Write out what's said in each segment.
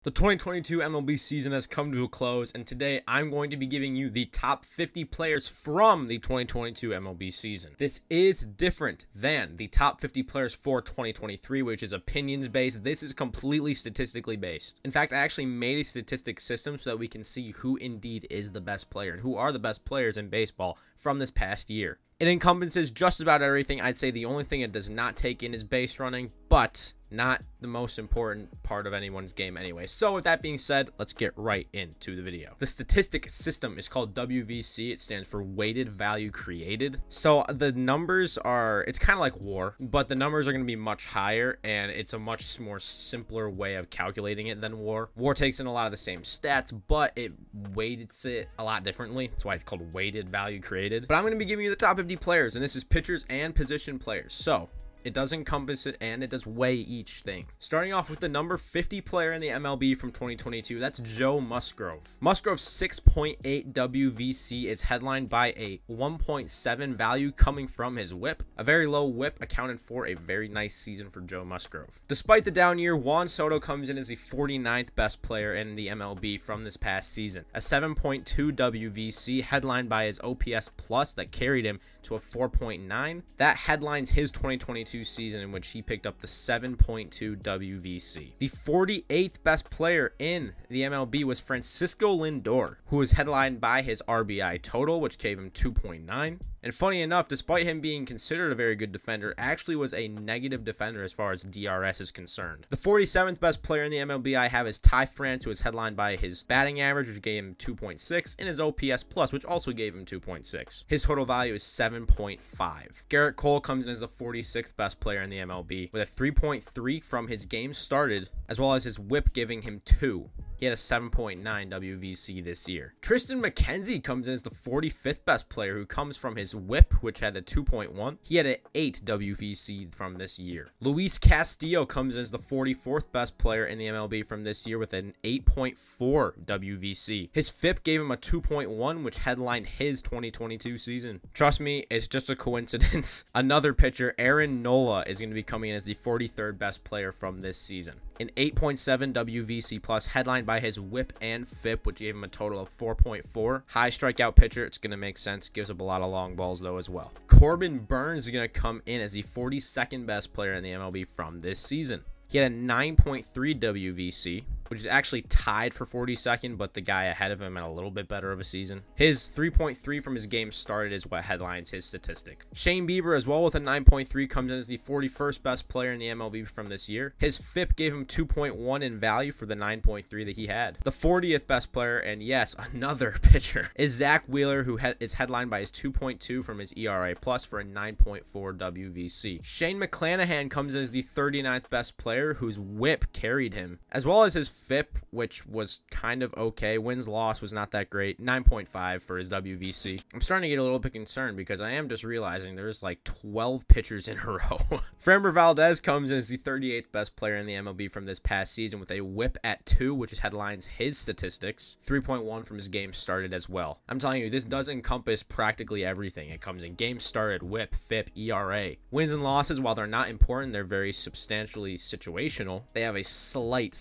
The 2022 MLB season has come to a close, and today I'm going to be giving you the top 50 players from the 2022 MLB season. This is different than the top 50 players for 2023, which is opinions based. This is completely statistically based. In fact, I actually made a statistics system so that we can see who indeed is the best player and who are the best players in baseball from this past year. It encompasses just about everything. I'd say the only thing it does not take in is base running, but not the most important part of anyone's game anyway. So with that being said, let's get right into the video. The statistic system is called WVC. It stands for weighted value created. So the numbers are, it's kind of like WAR, but the numbers are going to be much higher, and it's a much more simpler way of calculating it than WAR. WAR takes in a lot of the same stats, but it weights it a lot differently. That's why it's called weighted value created. But I'm going to be giving you the top 50 players, and this is pitchers and position players. So it does encompass it, and it does weigh each thing. Starting off with the number 50 player in the MLB from 2022, that's Joe Musgrove. Musgrove's 6.8 WVC is headlined by a 1.7 value coming from his whip. A very low whip accounted for a very nice season for Joe Musgrove. Despite the down year, Juan Soto comes in as the 49th best player in the MLB from this past season. A 7.2 WVC headlined by his OPS plus that carried him to a 4.9. That headlines his 2022 season, in which he picked up the 7.2 WVC. The 48th best player in the MLB was Francisco Lindor, who was headlined by his RBI total, which gave him 2.9. And funny enough, despite him being considered a very good defender, actually was a negative defender as far as DRS is concerned. The 47th best player in the MLB I have is Ty France, who was headlined by his batting average, which gave him 2.6, and his OPS plus, which also gave him 2.6. His total value is 7.5. Garrett Cole comes in as the 46th best player in the MLB with a 3.3 from his games started, as well as his whip giving him 2. He had a 7.9 WVC this year. Tristan McKenzie comes in as the 45th best player, who comes from his whip, which had a 2.1. He had an 8 WVC from this year. Luis Castillo comes in as the 44th best player in the MLB from this year with an 8.4 WVC. His FIP gave him a 2.1, which headlined his 2022 season. Trust me, it's just a coincidence. Another pitcher, Aaron Nola, is going to be coming in as the 43rd best player from this season. An 8.7 WVC plus headlined by his whip and FIP, which gave him a total of 4.4. High strikeout pitcher, it's going to make sense. Gives up a lot of long balls though as well. Corbin Burns is going to come in as the 42nd best player in the MLB from this season. He had a 9.3 WVC, which is actually tied for 42nd, but the guy ahead of him had a little bit better of a season. His 3.3 from his game started is what headlines his statistic. Shane Bieber as well with a 9.3 comes in as the 41st best player in the MLB from this year. His FIP gave him 2.1 in value for the 9.3 that he had. The 40th best player, and yes, another pitcher, is Zach Wheeler, who is headlined by his 2.2 from his ERA plus for a 9.4 WVC. Shane McClanahan comes in as the 39th best player, whose whip carried him, as well as his FIP, which was kind of okay. Wins-loss was not that great. 9.5 for his WVC. I'm starting to get a little bit concerned because I am just realizing there's like 12 pitchers in a row. Framber Valdez comes in as the 38th best player in the MLB from this past season with a whip at 2, which headlines his statistics. 3.1 from his games started as well. I'm telling you, this does encompass practically everything. It comes in games started, whip, FIP, ERA. Wins and losses, while they're not important, they're very substantially situational. They have a slight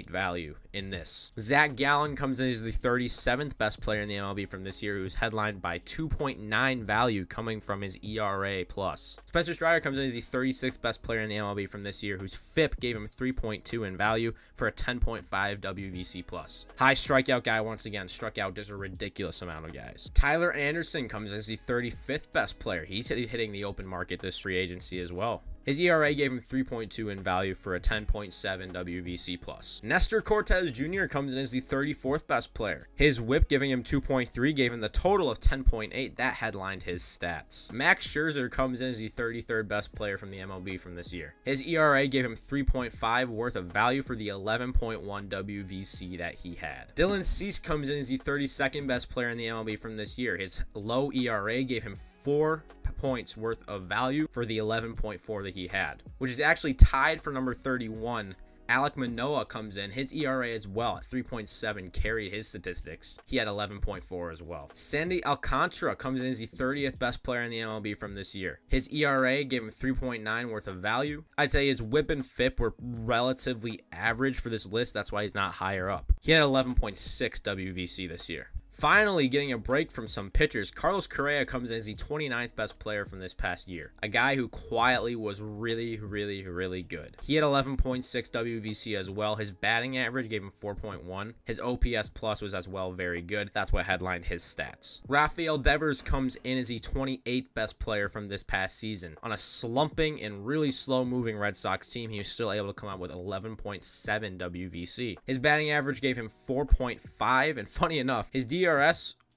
value in this. Zach Gallen comes in as the 37th best player in the MLB from this year, who's headlined by 2.9 value coming from his ERA plus. Spencer Strider comes in as the 36th best player in the MLB from this year, whose FIP gave him 3.2 in value for a 10.5 WVC plus. High strikeout guy, once again, struck out just a ridiculous amount of guys. Tyler Anderson comes in as the 35th best player. He's hitting the open market this free agency as well. His ERA gave him 3.2 in value for a 10.7 WVC plus. Nestor Cortez Jr. comes in as the 34th best player. His whip giving him 2.3 gave him the total of 10.8. That headlined his stats. Max Scherzer comes in as the 33rd best player from the MLB from this year. His ERA gave him 3.5 worth of value for the 11.1 WVC that he had. Dylan Cease comes in as the 32nd best player in the MLB from this year. His low ERA gave him 4 points worth of value for the 11.4 that he had, which is actually tied for number 31 Alek Manoah comes in. His ERA as well at 3.7 carried his statistics. He had 11.4 as well. Sandy Alcantara comes in as the 30th best player in the MLB from this year. His ERA gave him 3.9 worth of value. I'd say his whip and FIP were relatively average for this list. That's why he's not higher up. He had 11.6 WVC this year. Finally, getting a break from some pitchers, Carlos Correa comes in as the 29th best player from this past year. A guy who quietly was really good. He had 11.6 WVC as well. His batting average gave him 4.1. His OPS plus was as well very good. That's what headlined his stats. Rafael Devers comes in as the 28th best player from this past season. On a slumping and really slow-moving Red Sox team, he was still able to come out with 11.7 WVC. His batting average gave him 4.5, and funny enough, his DRS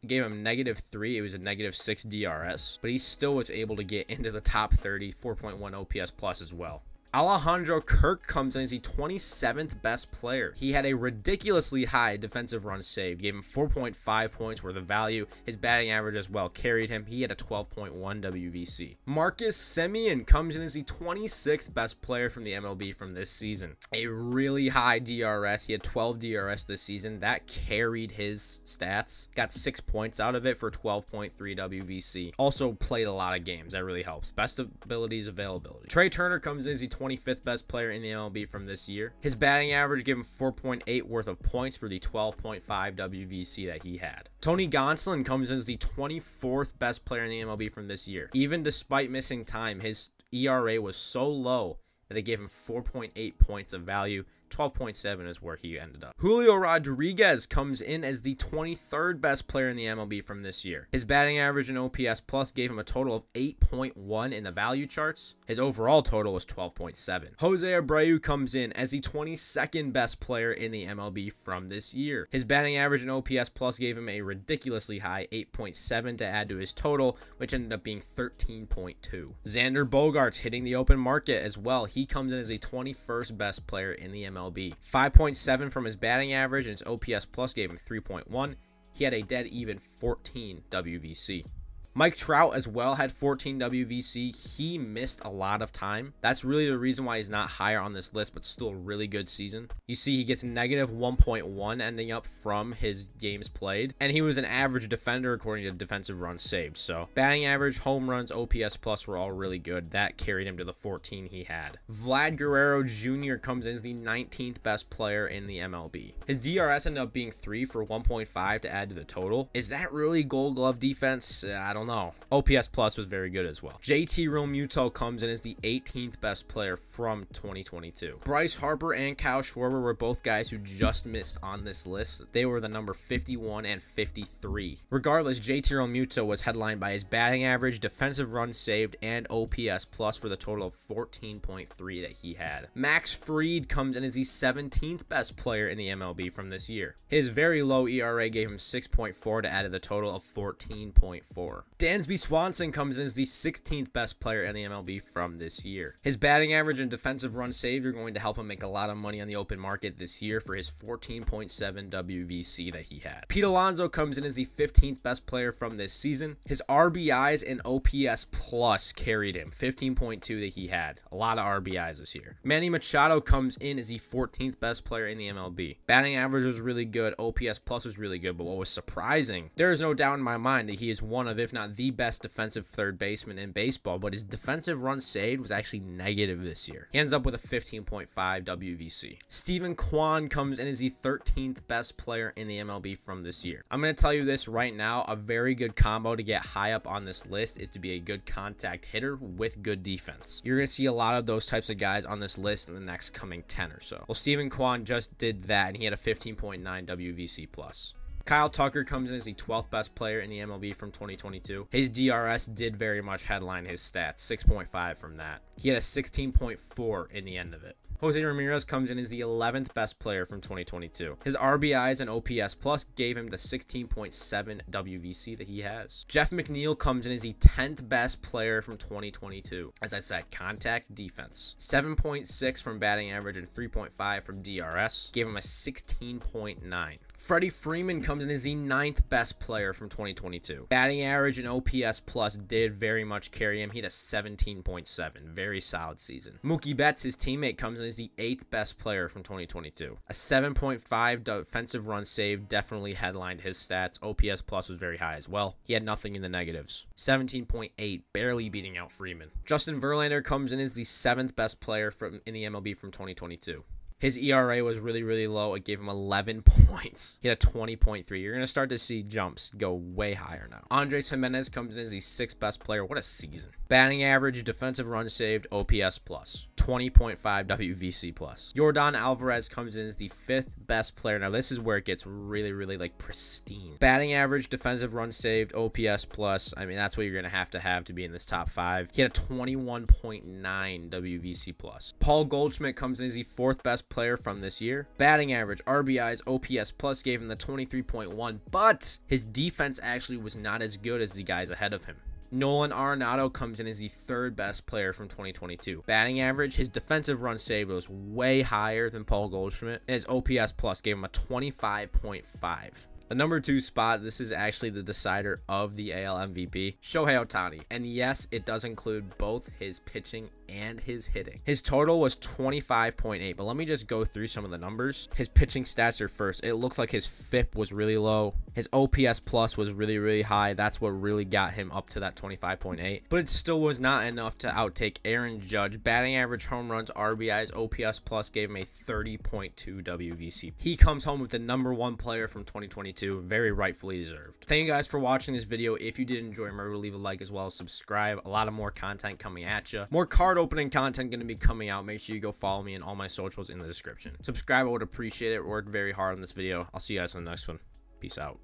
gave him -3. It was a -6 DRS, but he still was able to get into the top 30, 4.1 OPS plus as well. Alejandro Kirk comes in as the 27th best player. He had a ridiculously high defensive runs saved, gave him 4.5 points worth of value. His batting average as well carried him. He had a 12.1 WVC. Marcus Semien comes in as the 26th best player from the MLB from this season. A really high DRS. He had 12 DRS this season. That carried his stats. Got 6 points out of it for 12.3 WVC. Also played a lot of games. That really helps. Best abilities, availability. Trey Turner comes in as the 25th best player in the MLB from this year. His batting average gave him 4.8 worth of points for the 12.5 WVC that he had. Tony Gonsolin comes in as the 24th best player in the MLB from this year. Even despite missing time, his ERA was so low that it gave him 4.8 points of value. 12.7 is where he ended up. Julio Rodriguez comes in as the 23rd best player in the MLB from this year. His batting average and OPS plus gave him a total of 8.1 in the value charts. His overall total was 12.7. Jose Abreu comes in as the 22nd best player in the MLB from this year. His batting average and OPS plus gave him a ridiculously high 8.7 to add to his total, which ended up being 13.2. Xander Bogaerts hitting the open market as well. He comes in as a 21st best player in the MLB. 5.7 from his batting average, and his OPS plus gave him 3.1. He had a dead even 14 WVC. Mike Trout as well had 14 WVC. He missed a lot of time. That's really the reason why he's not higher on this list, but still a really good season. You see he gets -1.1 ending up from his games played, and he was an average defender according to defensive runs saved. So batting average, home runs, OPS plus were all really good. That carried him to the 14 he had. Vlad Guerrero Jr. comes in as the 19th best player in the MLB. His DRS ended up being 3 for 1.5 to add to the total. Is that really Gold Glove defense? I don't know. OPS plus was very good as well. JT Realmuto comes in as the 18th best player from 2022. Bryce Harper and Kyle Schwarber were both guys who just missed on this list. They were the number 51 and 53. Regardless, JT Realmuto was headlined by his batting average, defensive runs saved, and OPS plus for the total of 14.3 that he had. Max Fried comes in as the 17th best player in the MLB from this year. His very low ERA gave him 6.4 to add to the total of 14.4. Dansby Swanson comes in as the 16th best player in the MLB from this year. His batting average and defensive runs saved are going to help him make a lot of money on the open market this year for his 14.7 WVC that he had. Pete Alonso comes in as the 15th best player from this season. His RBIs and OPS plus carried him, 15.2 that he had. A lot of RBIs this year. Manny Machado comes in as the 14th best player in the MLB. Batting average was really good. OPS plus was really good, but what was surprising, there is no doubt in my mind that he is one of, if not the best defensive third baseman in baseball, but his defensive runs saved was actually negative this year. He ends up with a 15.5 WVC. Steven Kwan comes in as the 13th best player in the MLB from this year. I'm going to tell you this right now, a very good combo to get high up on this list is to be a good contact hitter with good defense. You're going to see a lot of those types of guys on this list in the next coming 10 or so. Well, Steven Kwan just did that, and he had a 15.9 WVC plus. Kyle Tucker comes in as the 12th best player in the MLB from 2022. His DRS did very much headline his stats, 6.5 from that. He had a 16.4 in the end of it. Jose Ramirez comes in as the 11th best player from 2022. His RBIs and OPS plus gave him the 16.7 WVC that he has. Jeff McNeil comes in as the 10th best player from 2022. As I said, contact defense. 7.6 from batting average and 3.5 from DRS. Gave him a 16.9. Freddie Freeman comes in as the 9th best player from 2022. Batting average and OPS plus did very much carry him. He had a 17.7. Very solid season. Mookie Betts, his teammate, comes in as the 8th best player from 2022. A 7.5 defensive run save definitely headlined his stats. OPS plus was very high as well. He had nothing in the negatives. 17.8, barely beating out Freeman. Justin Verlander comes in as the 7th best player in the MLB from 2022. His ERA was really, really low. It gave him 11 points. He had a 20.3. You're going to start to see jumps go way higher now. Andres Jimenez comes in as the 6th best player. What a season. Batting average, defensive runs saved, OPS plus. 20.5 WVC plus. Yordan Alvarez comes in as the 5th best player. Now, this is where it gets really, really like pristine. Batting average, defensive runs saved, OPS plus. I mean, that's what you're going to have to be in this top 5. He had a 21.9 WVC plus. Paul Goldschmidt comes in as the 4th best player from this year. Batting average, RBIs, OPS plus gave him the 23.1, but his defense actually was not as good as the guys ahead of him. Nolan Arenado comes in as the 3rd best player from 2022. Batting average, his defensive run saved was way higher than Paul Goldschmidt, and his OPS plus gave him a 25.5. The number 2 spot, this is actually the decider of the AL MVP, Shohei Ohtani. And yes, it does include both his pitching and his hitting. His total was 25.8, but let me just go through some of the numbers. His pitching stats are first. It looks like his FIP was really low. His OPS plus was really, really high. That's what really got him up to that 25.8, but it still was not enough to outtake Aaron Judge. Batting average, home runs, RBIs, OPS plus gave him a 30.2 WVC. He comes home with the number 1 player from 2022, very rightfully deserved. Thank you guys for watching this video. If you did enjoy, remember to leave a like as well as subscribe. A lot of more content coming at you. More card opening content going to be coming out. Make sure you go follow me and all my socials in the description. Subscribe, I would appreciate it. Worked very hard on this video. I'll see you guys in the next one. Peace out.